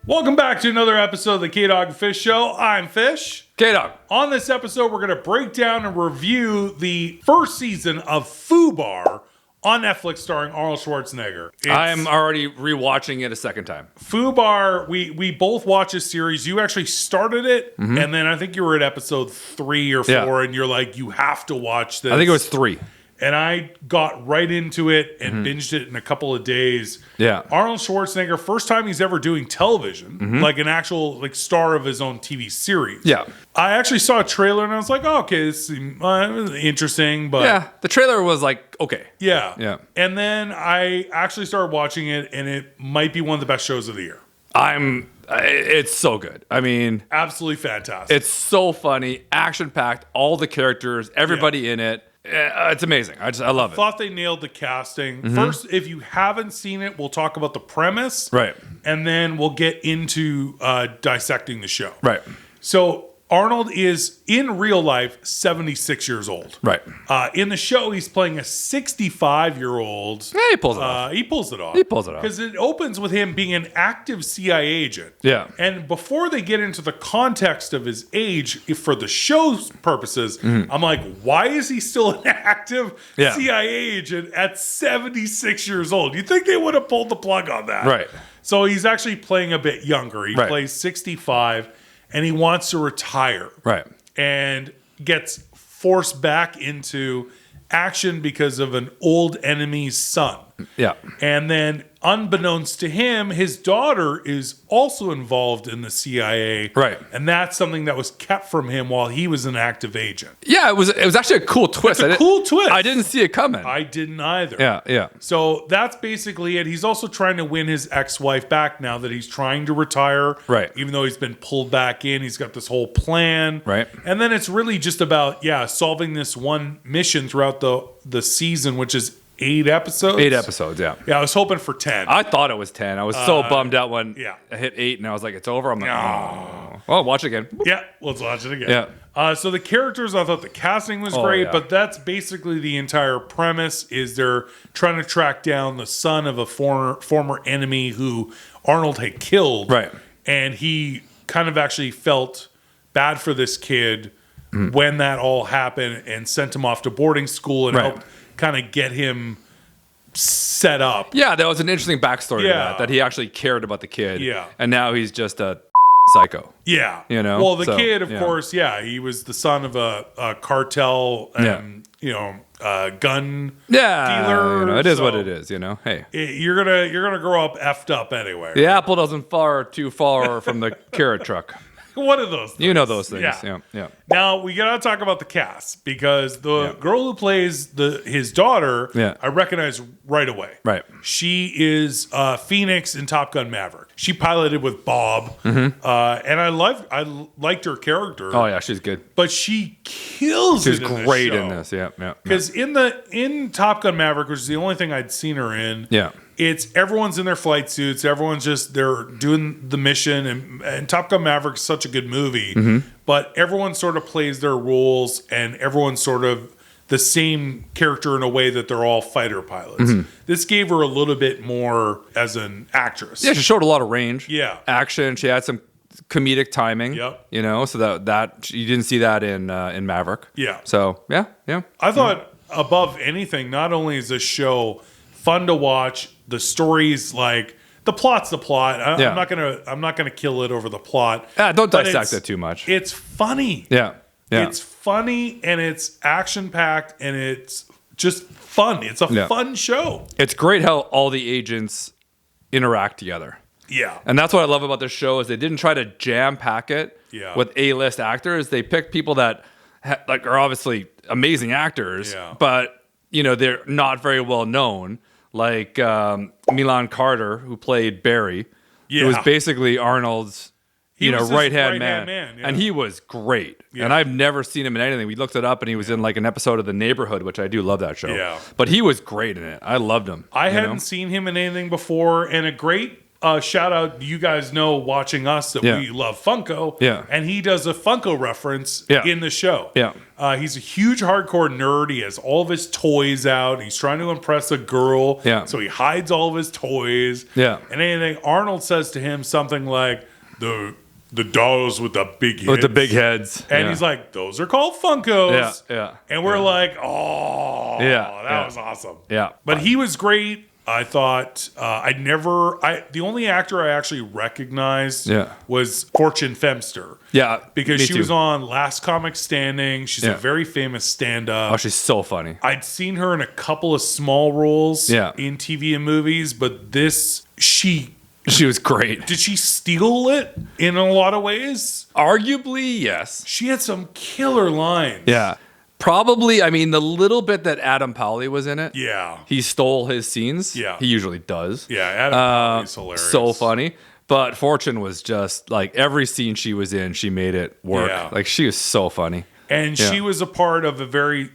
Welcome back to another episode of the K-Dog-Fish Show. I'm Fish. K-Dog. On this episode, we're going to break down and review the first season of Fubar on Netflix starring Arnold Schwarzenegger. I am already rewatching it a second time. Fubar, we both watched a series. You actually started it, and then I think you were at episode 3 or 4, and you're like, you have to watch this. I think it was 3. And I got right into it and binged it in a couple of days. Yeah. Arnold Schwarzenegger, first time he's ever doing television, like an actual star of his own TV series. Yeah. I actually saw a trailer and I was like, oh, okay, this seemed interesting. But Yeah, the trailer was like, okay. yeah. Yeah. And then I actually started watching it, and it might be one of the best shows of the year. It's so good. I mean, Absolutely fantastic. it's so funny, action-packed, all the characters, everybody in it. It's amazing. I love it. Thought they nailed the casting. First, if you haven't seen it, we'll talk about the premise. Right. And then we'll get into dissecting the show. Right. So Arnold is, in real life, 76 years old. Right. In the show, he's playing a 65-year-old. Yeah, he pulls it off. He pulls it off. He pulls it off. Because it opens with him being an active CIA agent. Yeah. And before they get into the context of his age, for the show's purposes, I'm like, why is he still an active CIA agent at 76 years old? You think they would have pulled the plug on that? Right. So he's actually playing a bit younger. He Right. plays 65, and he wants to retire. Right. And gets forced back into action because of an old enemy's son. Yeah. And then, unbeknownst to him, his daughter is also involved in the CIA. Right. And that's something that was kept from him while he was an active agent. Yeah, it was actually a cool twist. It's a cool twist. I didn't see it coming. I didn't either. Yeah. So that's basically it. He's also trying to win his ex-wife back now that he's trying to retire. Right. Even though he's been pulled back in, he's got this whole plan. Right. And then it's really just about, solving this one mission throughout the season, which is 8 episodes. 8 episodes, yeah. Yeah, I was hoping for 10. I thought it was 10. I was so bummed out when yeah. I hit 8 and I was like, it's over. I'm like, oh. Well, watch it again. Yeah, let's watch it again. Yeah. So the characters, I thought the casting was great, yeah. but that's basically the entire premise. Is they're trying to track down the son of a former enemy who Arnold had killed. Right. And he kind of actually felt bad for this kid when that all happened and sent him off to boarding school and helped kind of get him set up. Yeah, that was an interesting backstory to that he actually cared about the kid. Yeah. And now he's just a psycho. Yeah. You know? Well, the So, kid, of yeah. course, he was the son of a cartel and, gun dealer. It is what it is, Hey. You're gonna grow up effed up anyway. The apple doesn't fall too far from the carrot truck. One of those things. You know those things. Yeah. Yeah. Now we gotta talk about the cast because the girl who plays his daughter, I recognize right away. Right. She is Phoenix in Top Gun Maverick. She piloted with Bob, and I liked her character. Oh yeah, she's good. But she kills She's it in great this show. in this. Yeah. Because in Top Gun Maverick, which is the only thing I'd seen her in, it's everyone's in their flight suits. Everyone's they're doing the mission, and Top Gun Maverick is such a good movie. But everyone sort of plays their roles, and everyone's sort of the same character in a way that they're all fighter pilots. This gave her a little bit more as an actress. Yeah, she showed a lot of range. Yeah. Action. She had some comedic timing. Yep. So that you didn't see that in Maverick. Yeah. So yeah. I thought above anything, not only is this show fun to watch, the story's the plot's the plot. I'm not gonna kill it over the plot. Don't dissect it too much. It's funny. Yeah. It's funny and it's action packed and it's just fun. It's a fun show. It's great how all the agents interact together. Yeah. And that's what I love about this show is they didn't try to jam pack it with A-list actors. They picked people that are obviously amazing actors, but they're not very well known. Like Milan Carter, who played Barry, who was basically Arnold's right-hand man. And he was great. And I've never seen him in anything. We looked it up, and he was in an episode of The Neighborhood, which I do love that show. Yeah. But he was great in it. I loved him. I hadn't seen him in anything before, and a great shout out, you guys know watching us that we love Funko. Yeah. And he does a Funko reference in the show. Yeah. He's a huge hardcore nerd. He has all of his toys out. He's trying to impress a girl. Yeah. So he hides all of his toys. Yeah. And anything, Arnold says to him something like, the dolls with the big heads. With the big heads. And he's like, those are called Funkos. Yeah. And we're like, oh, that was awesome. Yeah. But he was great. I thought the only actor I actually recognized was Fortune Femster. Yeah. Because she was on Last Comic Standing. She's a very famous stand-up. Oh, she's so funny. I'd seen her in a couple of small roles in TV and movies, but she was great. Did she steal it in a lot of ways? Arguably, yes. She had some killer lines. Yeah. Probably, I mean, the little bit that Adam Pally was in it. Yeah. He stole his scenes. Yeah. He usually does. Yeah, Adam Pally's hilarious. So funny. But Fortune was just, like, every scene she was in, she made it work. Yeah. Like, she was so funny. And she was a part of a very,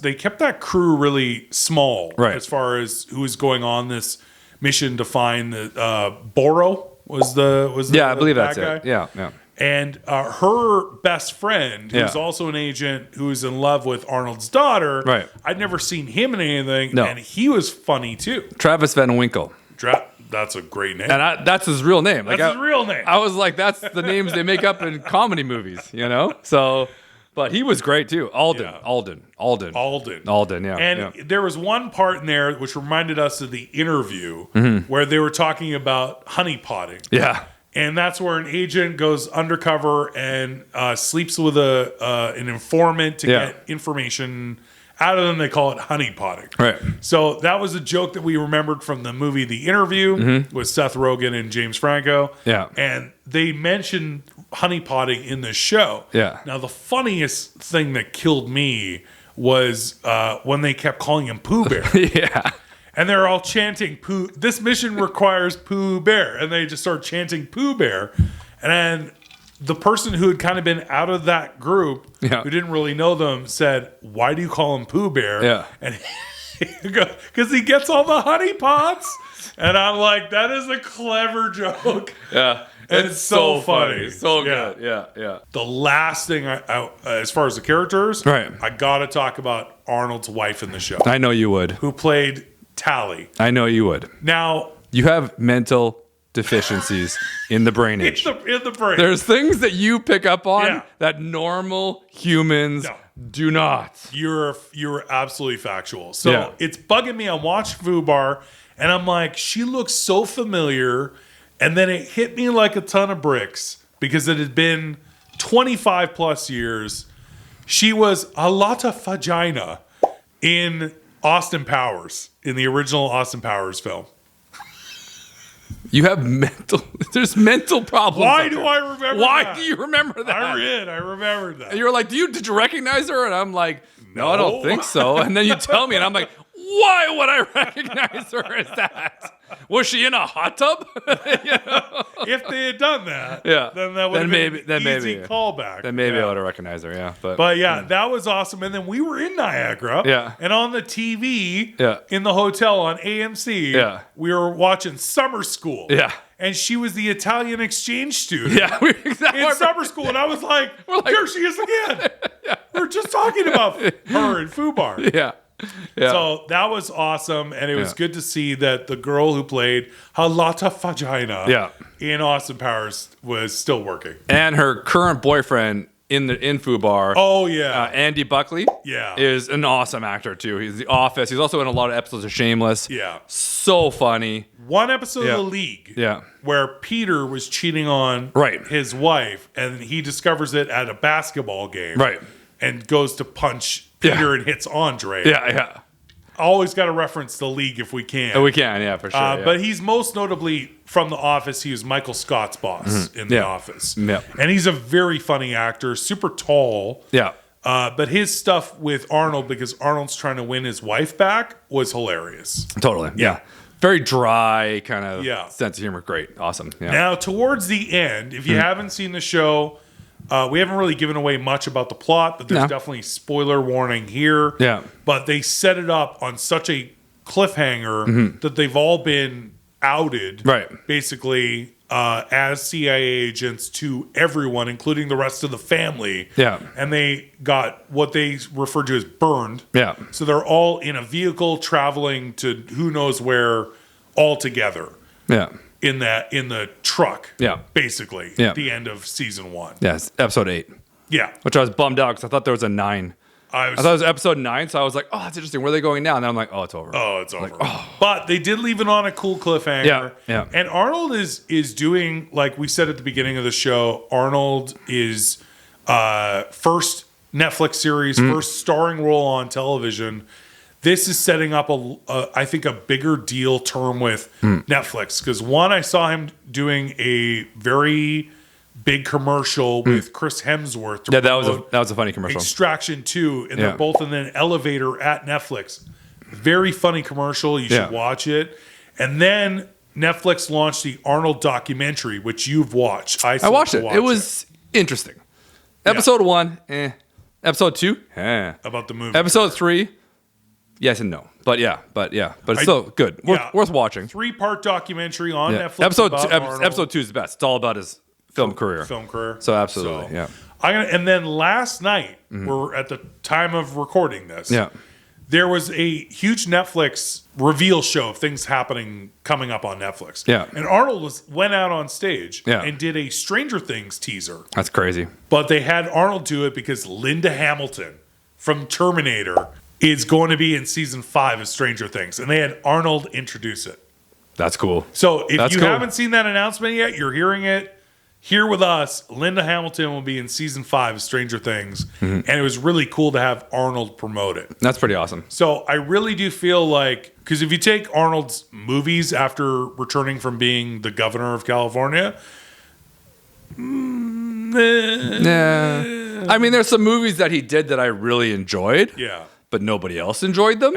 they kept that crew really small. Right. As far as who was going on this mission to find the, Boro was the I believe that's guy. it. Yeah. And her best friend, who's also an agent who's in love with Arnold's daughter, I'd never seen him in anything, and he was funny too. Travis Van Winkle. That's a great name. And that's his real name. That's his real name. I was like, that's the names they make up in comedy movies, you know? So, but he was great too. Alden, yeah. And there was one part in there which reminded us of the interview where they were talking about honeypotting. Yeah. And that's where an agent goes undercover and sleeps with an informant to get information out of them. They call it honeypotting. Right. So that was a joke that we remembered from the movie The Interview with Seth Rogen and James Franco. Yeah. And they mentioned honeypotting in the show. Yeah. Now, the funniest thing that killed me was when they kept calling him Pooh Bear. Yeah. And they're all chanting, Pooh. This mission requires Pooh Bear. And they just start chanting Pooh Bear. And then the person who had kind of been out of that group, who didn't really know them, said, why do you call him Pooh Bear? Yeah. And because he gets all the honey pots. And I'm like, that is a clever joke. Yeah. And it's so funny. So good. Yeah. The last thing, I as far as the characters, I got to talk about Arnold's wife in the show. I know you would. Who played Tally. I know you would. Now, you have mental deficiencies in the brain age. In the brain. There's things that you pick up on that normal humans do not. You're absolutely factual. So it's bugging me. I watched Fubar, and I'm like, she looks so familiar. And then it hit me like a ton of bricks because it had been 25 plus years. She was a lotta vagina in Austin Powers, in the original Austin Powers film. You have there's mental problems. Why do I remember that? Why do you remember that? I remembered that. And you were like, did you recognize her? And I'm like, no, I don't think so. And then you tell me, and I'm like, why would I recognize her as that? Was she in a hot tub? You know? If they had done that, then that would have been an easy callback. Then maybe I would have recognized her, But that was awesome. And then we were in Niagara, and on the TV in the hotel on AMC, we were watching Summer School. Yeah. And she was the Italian exchange student in summer school. And I was like, here she is again. We're just talking about her and Fubar. Yeah. So that was awesome, and it was good to see that the girl who played Halata Vagina in Austin Powers was still working. And her current boyfriend in Fubar, Andy Buckley, is an awesome actor too. He's The Office. He's also in a lot of episodes of Shameless. Yeah, so funny. One episode of The League, where Peter was cheating on his wife, and he discovers it at a basketball game, and goes to punch Peter and hits Andre. Yeah. Always got to reference The League if we can. We can, for sure. But he's most notably from The Office. He was Michael Scott's boss in The Office. Yeah. And he's a very funny actor, super tall. Yeah. But his stuff with Arnold, because Arnold's trying to win his wife back, was hilarious. Totally. Yeah. Very dry kind of sense of humor. Great. Awesome. Yeah. Now, towards the end, if you haven't seen the show, we haven't really given away much about the plot, but there's definitely spoiler warning here. Yeah. But they set it up on such a cliffhanger that they've all been outed, basically, as CIA agents to everyone, including the rest of the family. Yeah. And they got what they refer to as burned. Yeah. So they're all in a vehicle traveling to who knows where all together. Yeah. In the truck. Yeah. Basically. Yeah. At the end of season 1. Yes. Episode 8. Yeah. Which I was bummed out because I thought there was a 9. I thought it was episode 9, so I was like, oh, that's interesting. Where are they going now? And then I'm like, oh, it's over. Oh, it's over. But they did leave it on a cool cliffhanger. Yeah, yeah. And Arnold is doing, like we said at the beginning of the show, Arnold is first Netflix series, first starring role on television. This is setting up, I think, a bigger deal term with Netflix. Because one, I saw him doing a very big commercial with Chris Hemsworth. Yeah, that was a funny commercial. Extraction 2, and they're both in an elevator at Netflix. Very funny commercial. You should watch it. And then Netflix launched the Arnold documentary, which you've watched. I watched it. It was interesting. Episode 1, Episode 2, about the movie. Episode 3, yes and no. But it's still good. Worth watching. 3-part documentary on Netflix. Episode 2 is the best. It's all about his film career. So absolutely, And then last night, we're at the time of recording this. Yeah. There was a huge Netflix reveal show of things coming up on Netflix. Yeah. And Arnold went out on stage Yeah. and did a Stranger Things teaser. That's crazy. But they had Arnold do it because Linda Hamilton from Terminator is going to be in season 5 of Stranger Things. And they had Arnold introduce it. That's cool. So if you haven't seen that announcement yet, you're hearing it here with us. Linda Hamilton will be in season 5 of Stranger Things. And it was really cool to have Arnold promote it. That's pretty awesome. So I really do feel like, because if you take Arnold's movies after returning from being the governor of California, I mean, there's some movies that he did that I really enjoyed. Yeah. But nobody else enjoyed them.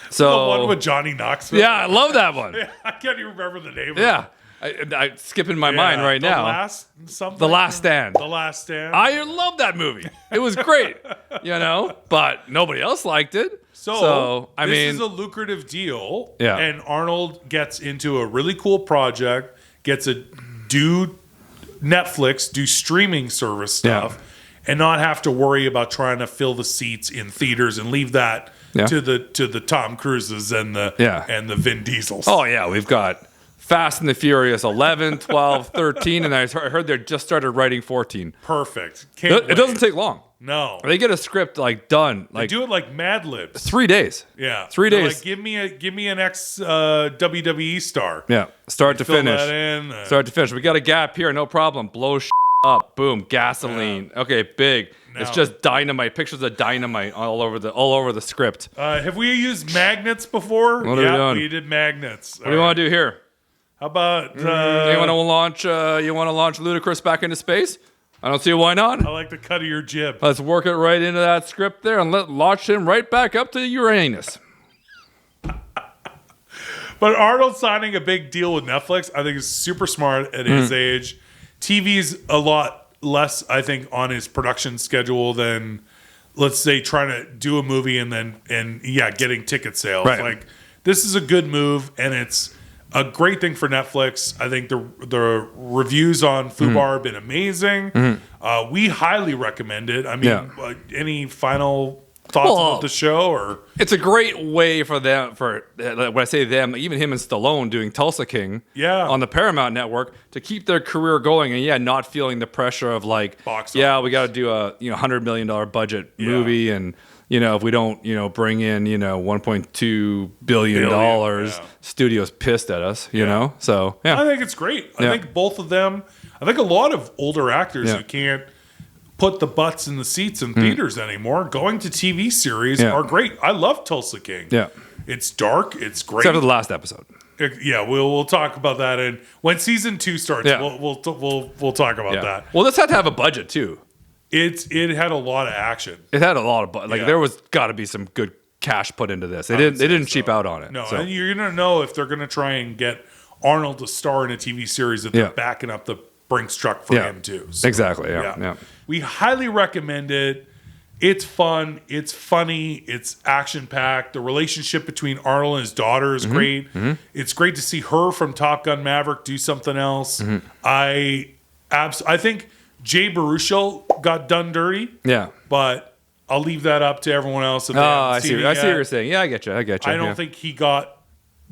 So the one with Johnny Knoxville. Yeah, I love that one. I can't even remember the name of it. Yeah. I skipping my mind right now. The Last Stand. The Last Stand. I love that movie. It was great, but nobody else liked it. So I mean, this is a lucrative deal. Yeah. And Arnold gets into a really cool project, gets a do streaming service stuff, and not have to worry about trying to fill the seats in theaters and leave that to the Tom Cruises and the Vin Diesels. Oh yeah, we've got Fast and the Furious 11, 12, 13, and I heard they just started writing 14. Perfect. It doesn't take long. No. They get a script done. They do it like Mad Libs. 3 days. Yeah. 3 days. Like, give me an ex WWE star. Yeah. Start to finish. Fill that in. Start to finish. We got a gap here, no problem. Blow up. Boom. Gasoline. Yeah. Okay, big. No. It's just dynamite. Pictures of dynamite all over the script. Have we used magnets before? What are we doing? We did magnets. What do you want to do here? How about you want to launch Ludacris back into space? I don't see why not. I like the cut of your jib. Let's work it right into that script there and launch him right back up to Uranus. But Arnold signing a big deal with Netflix, I think is super smart at his age. TV's a lot less, I think, on his production schedule than, let's say, trying to do a movie and getting ticket sales. Right. Like, this is a good move, and it's a great thing for Netflix. I think the reviews on Fubar have been amazing. We highly recommend it. I mean, any final thoughts about the show? Or it's a great way for them, when I say them, even him and Stallone doing Tulsa King on the Paramount Network, to keep their career going and not feeling the pressure of like, we got to do a $100 million budget movie, and if we don't, bring in, $1.2 billion, studio's pissed at us, know? So, I think it's great. I think both of them, I think a lot of older actors who can't put the butts in the seats in theaters anymore, going to TV series are great. I love Tulsa King. Yeah. It's dark. It's great. Except for the last episode. Yeah, we'll talk about that. And when season 2 starts, we'll talk about that. Well, this had to have a budget, too. It had a lot of action. It had a lot of there was got to be some good cash put into this. They didn't cheap out on it. No, and you're gonna know if they're gonna try and get Arnold to star in a TV series that they're backing up the Brinks truck for him too. So, exactly. Yeah. We highly recommend it. It's fun. It's funny. It's action-packed. The relationship between Arnold and his daughter is great. It's great to see her from Top Gun Maverick do something else. I think Jay Baruchel got done dirty. Yeah. But I'll leave that up to everyone else. If I see what you're saying. Yeah, I get you. I don't think he got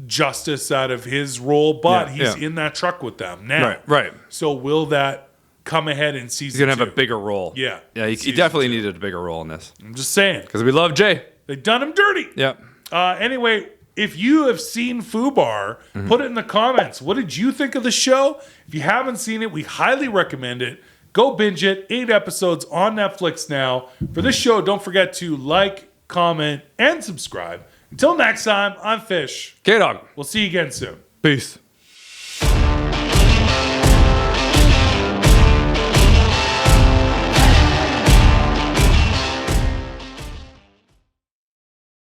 justice out of his role, but he's in that truck with them now. Right. So will that come ahead in season 2? He's going to have a bigger role. Yeah. Yeah, he definitely needed a bigger role in this. I'm just saying. Because we love Jay. They done him dirty. Yeah. Anyway, if you have seen Fubar, put it in the comments. What did you think of the show? If you haven't seen it, we highly recommend it. Go binge it. 8 episodes on Netflix now. For this show, don't forget to like, comment, and subscribe. Until next time, I'm Fish. K-Dog. We'll see you again soon. Peace.